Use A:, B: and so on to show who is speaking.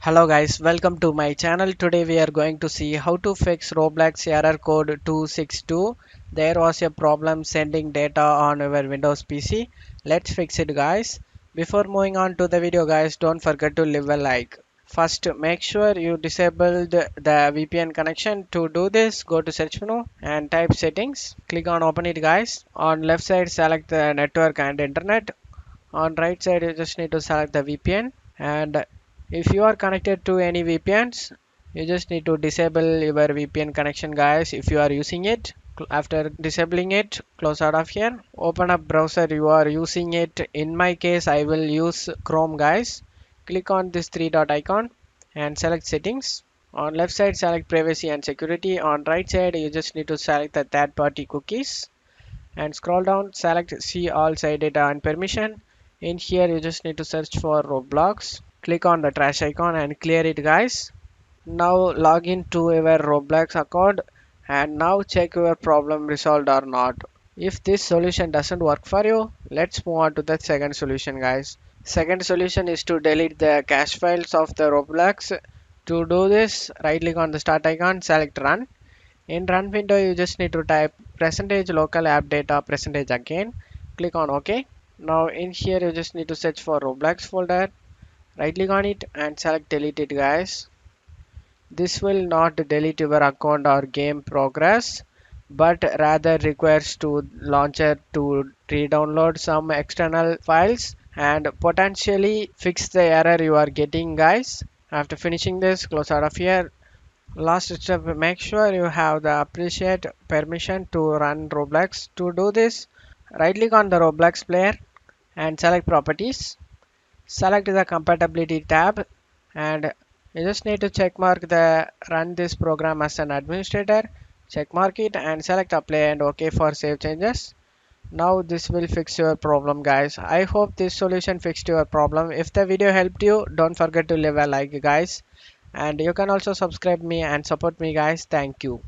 A: Hello guys, welcome to my channel. Today we are going to see how to fix Roblox error code 262. There was a problem sending data on our Windows PC. Let's fix it guys. Before moving on to the video guys, don't forget to leave a like. First, make sure you disabled the VPN connection. To do this, go to search menu and type settings. Click on open it guys. On left side select the network and internet. On right side you just need to select the VPN, and if you are connected to any VPNs you just need to disable your VPN connection guys. If you are using it, after disabling it, close out of here, open up browser you are using it. In my case I will use Chrome guys. Click on this three dot icon and select settings. On left side select privacy and security. On right side you just need to select the third party cookies and scroll down, select see all site data and permission. In here you just need to search for Roblox. Click on the trash icon and clear it guys. Now log in to your Roblox account and now check your problem resolved or not. If this solution doesn't work for you, let's move on to the second solution guys. Second solution is to delete the cache files of the Roblox. To do this, right click on the start icon, select run. In run window you just need to type percentage local app data percentage again. Click on OK. Now in here you just need to search for Roblox folder. Right click on it and select delete it guys. This will not delete your account or game progress, but rather requires to launcher to re-download some external files and potentially fix the error you are getting guys. After finishing this, close out of here. Last step, make sure you have the appreciate permission to run Roblox. To do this, right click on the Roblox player and select properties. Select the compatibility tab and you just need to check mark the run this program as an administrator. Check mark it and select apply and OK for save changes. Now this will fix your problem guys. I hope this solution fixed your problem. If the video helped you, don't forget to leave a like guys, and you can also subscribe me and support me guys. Thank you.